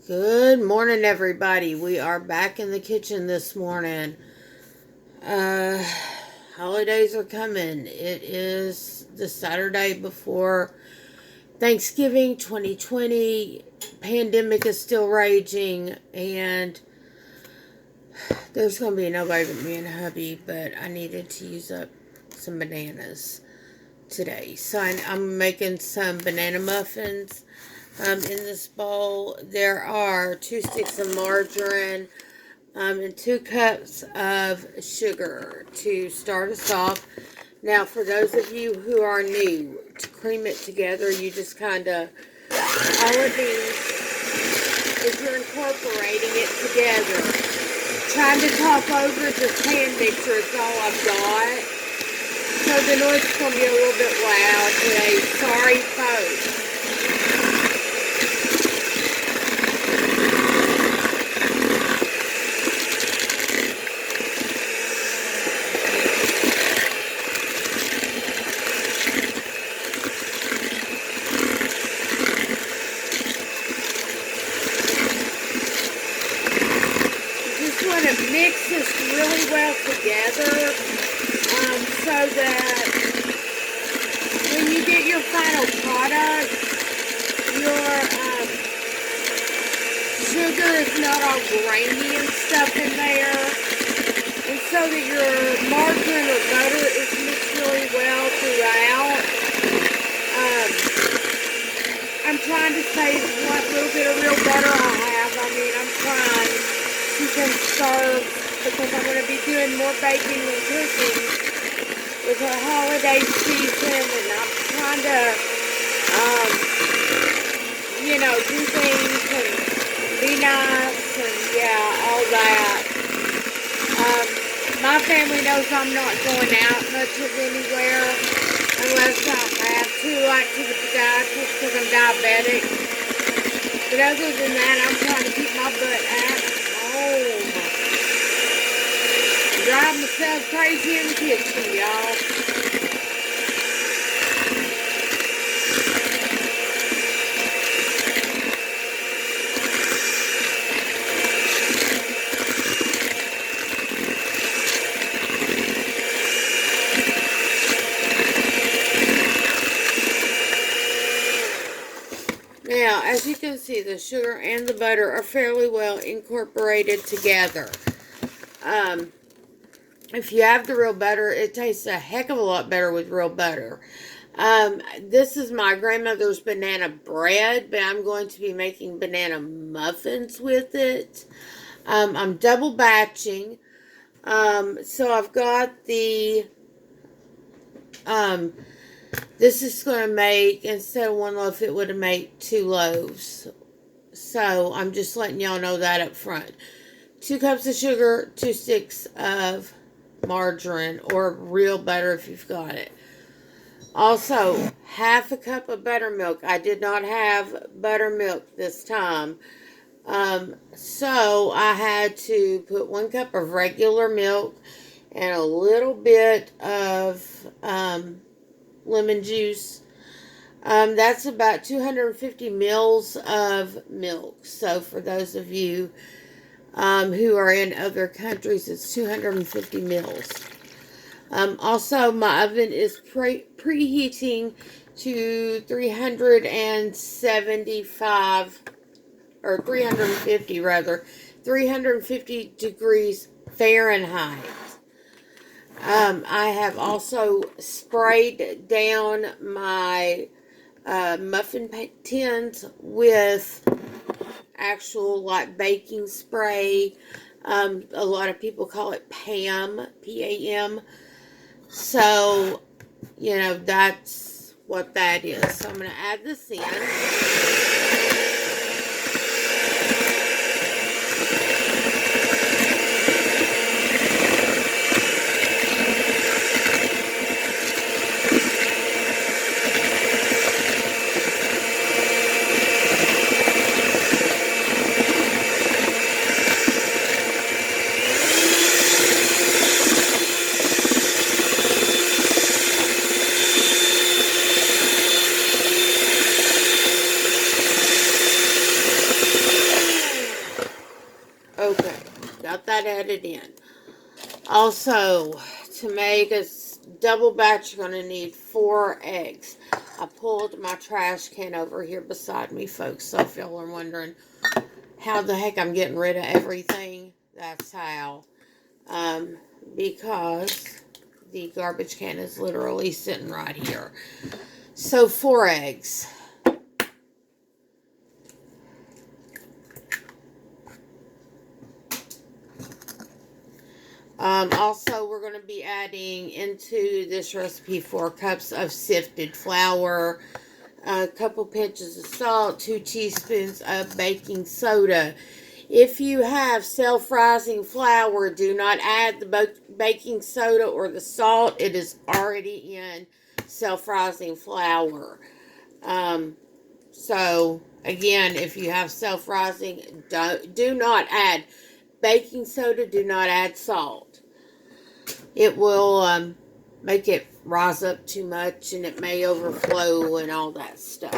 Good morning, everybody. We are back in the kitchen this morning. Uh, Holidays are coming. It is the Saturday before Thanksgiving 2020. Pandemic is still raging, and there's going to be nobody but me and hubby, but I needed to use up some bananas today. So I'm making some banana muffins. In this bowl, there are 2 sticks of margarine and 2 cups of sugar to start us off. Now, for those of you who are new, to cream it together, you just kind of, all it means is you're incorporating it together. Trying to talk over the pan mixer is all I've got. So the noise is going to be a little bit loud today. Sorry, folks. Mix this really well together so that when you get your final product, your sugar is not all grainy and stuff in there, and so that your margarine or butter is mixed really well throughout. I'm trying to save what little bit of real butter I have. I'm trying to conserve because I'm going to be doing more baking and cooking with the holiday season, and I'm trying to, do things and be nice and, all that. My family knows I'm not going out much of anywhere unless I have to, like to the podiatrist because I'm diabetic. But other than that, I'm trying to keep my butt at home. Drive myself crazy in the kitchen, y'all. Now, as you can see, the sugar and the butter are fairly well incorporated together. If you have the real butter, it tastes a heck of a lot better with real butter. This is my grandmother's banana bread, but I'm going to be making banana muffins with it. I'm double batching. So I've got the, this is going to make, instead of 1 loaf, it would have made 2 loaves. So I'm just letting y'all know that up front. 2 cups of sugar, 2 sticks of margarine or real butter if you've got it. Also, half a cup of buttermilk. I did not have buttermilk this time. So I had to put 1 cup of regular milk and a little bit of lemon juice. That's about 250 mils of milk. So for those of you who are in other countries, it's 250 mils. Also, my oven is preheating to 375, or 350 rather, 350 degrees Fahrenheit. I have also sprayed down my muffin tins with actual like baking spray. A lot of people call it PAM, P-A-M. So, that's what that is. So I'm going to add this in. Okay, got that added in. Also, to make a double batch, you're going to need 4 eggs. I pulled my trash can over here beside me, folks, so if y'all are wondering how the heck I'm getting rid of everything, that's how. Because the garbage can is literally sitting right here. So 4 eggs. Also, we're going to be adding into this recipe 4 cups of sifted flour, a couple pinches of salt, 2 teaspoons of baking soda. If you have self-rising flour, do not add the baking soda or the salt. It is already in self-rising flour. So, again, if you have self-rising, do not add baking soda. Do not add salt. It will make it rise up too much and it may overflow and all that stuff.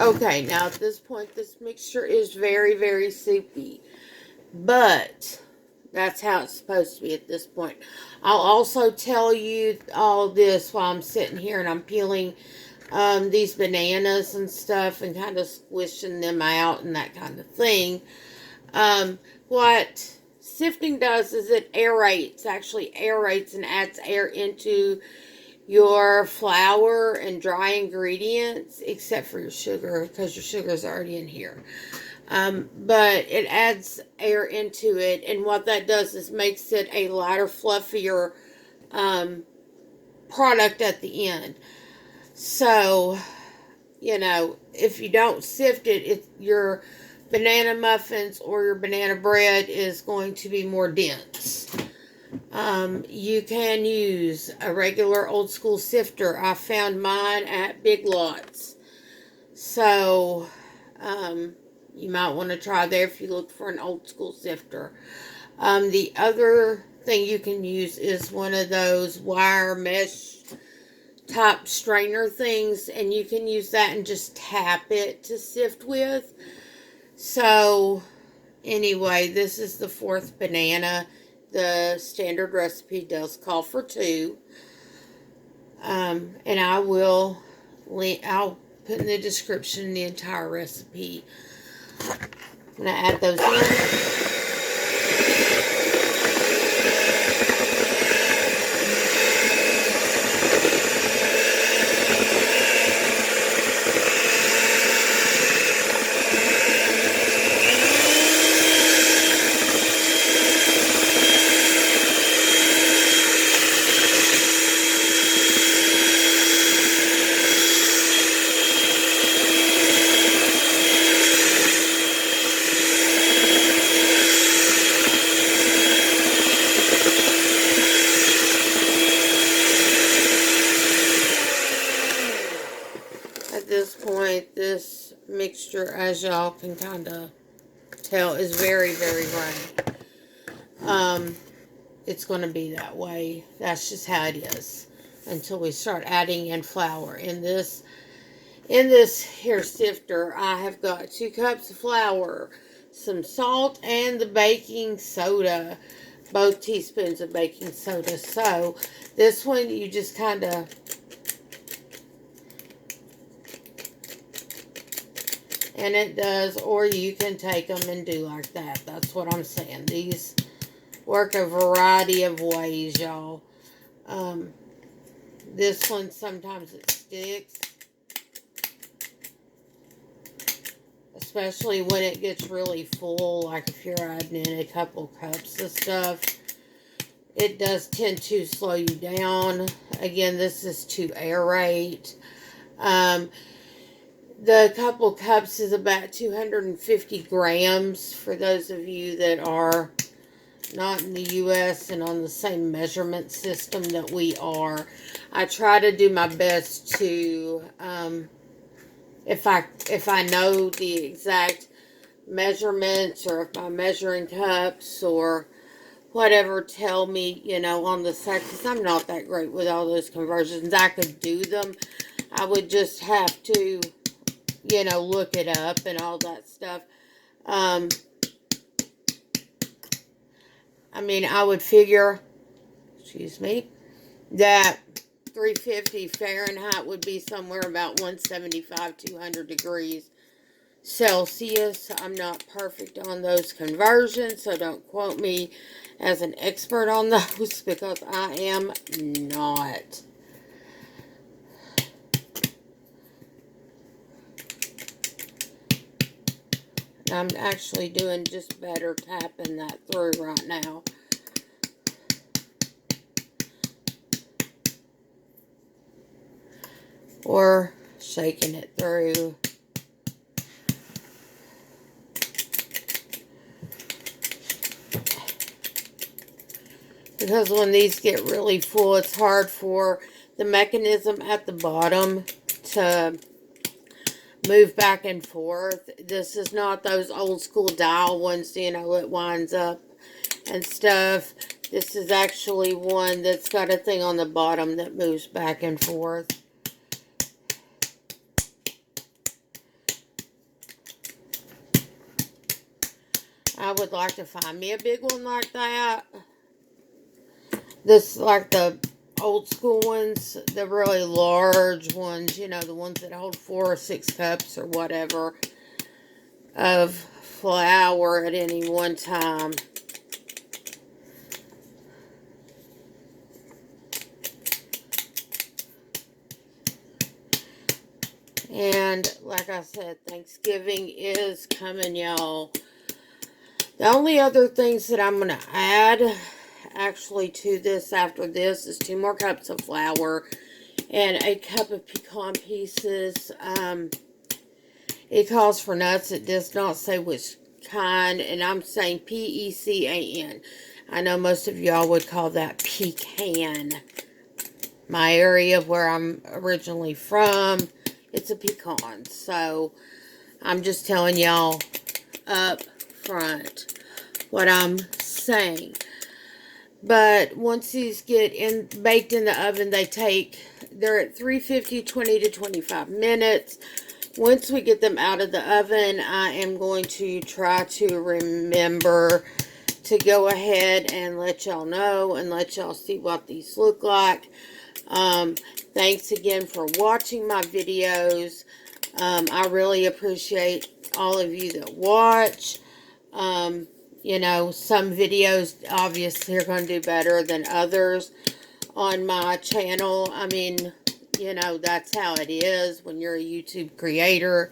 Okay, now at this point, this mixture is very, very soupy. But that's how it's supposed to be at this point. I'll also tell you all this while I'm sitting here and I'm peeling these bananas and stuff and kind of squishing them out and that kind of thing. What sifting does is it actually aerates and adds air into your flour and dry ingredients, except for your sugar, because your sugar is already in here. But it adds air into it, and what that does is makes it a lighter, fluffier product at the end. So, if you don't sift it, your banana muffins or your banana bread is going to be more dense. You can use a regular old school sifter. I found mine at Big Lots. So, you might want to try there if you look for an old school sifter. The other thing you can use is one of those wire mesh top strainer things, and you can use that and just tap it to sift with. So, anyway, this is the 4th banana. The standard recipe does call for 2. And I'll put in the description the entire recipe. I'm going to add those in. At this point, this mixture, as y'all can kind of tell, is very, very runny. It's going to be that way. That's just how it is until we start adding in flour. In this here sifter, I have got 2 cups of flour, some salt, and the baking soda. Both teaspoons of baking soda. So, this one, you just kind of... And it does, or you can take them and do like that. That's what I'm saying. These work a variety of ways, y'all. This one, sometimes it sticks. Especially when it gets really full, like if you're adding in a couple cups of stuff. It does tend to slow you down. Again, this is to aerate. The couple cups is about 250 grams for those of you that are not in the U.S. and on the same measurement system that we are. I try to do my best to if I know the exact measurements, or if my measuring cups or whatever tell me, on the side, because I'm not that great with all those conversions. I could do them. I would just have to, look it up and all that stuff. I would figure, excuse me, that 350 Fahrenheit would be somewhere about 175, 200 degrees Celsius. I'm not perfect on those conversions, so don't quote me as an expert on those, because I am not. I'm actually doing just better tapping that through right now. Or shaking it through. Because when these get really full, it's hard for the mechanism at the bottom to move back and forth. This is not those old school dial ones, it winds up and stuff. This is actually one that's got a thing on the bottom that moves back and forth. I would like to find me a big one like that. This, like the old school ones, the really large ones, the ones that hold 4 or 6 cups or whatever of flour at any one time. And like I said, Thanksgiving is coming, y'all. The only other things that I'm going to add actually to this after this is 2 more cups of flour and a cup of pecan pieces. It calls for nuts. It does not say which kind, and I'm saying Pecan. I know most of y'all would call that pecan. My area of where I'm originally from, it's a pecan. So I'm just telling y'all up front what I'm saying. But once these get baked in the oven, they're at 350, 20 to 25 minutes. Once we get them out of the oven, I am going to try to remember to go ahead and let y'all know and let y'all see what these look like. Thanks again for watching my videos. I really appreciate all of you that watch. Some videos obviously are going to do better than others on my channel. That's how it is when you're a YouTube creator.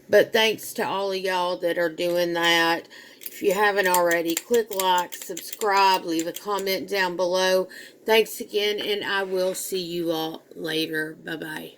But thanks to all of y'all that are doing that. If you haven't already, click like, subscribe, leave a comment down below. Thanks again, and I will see you all later. Bye-bye.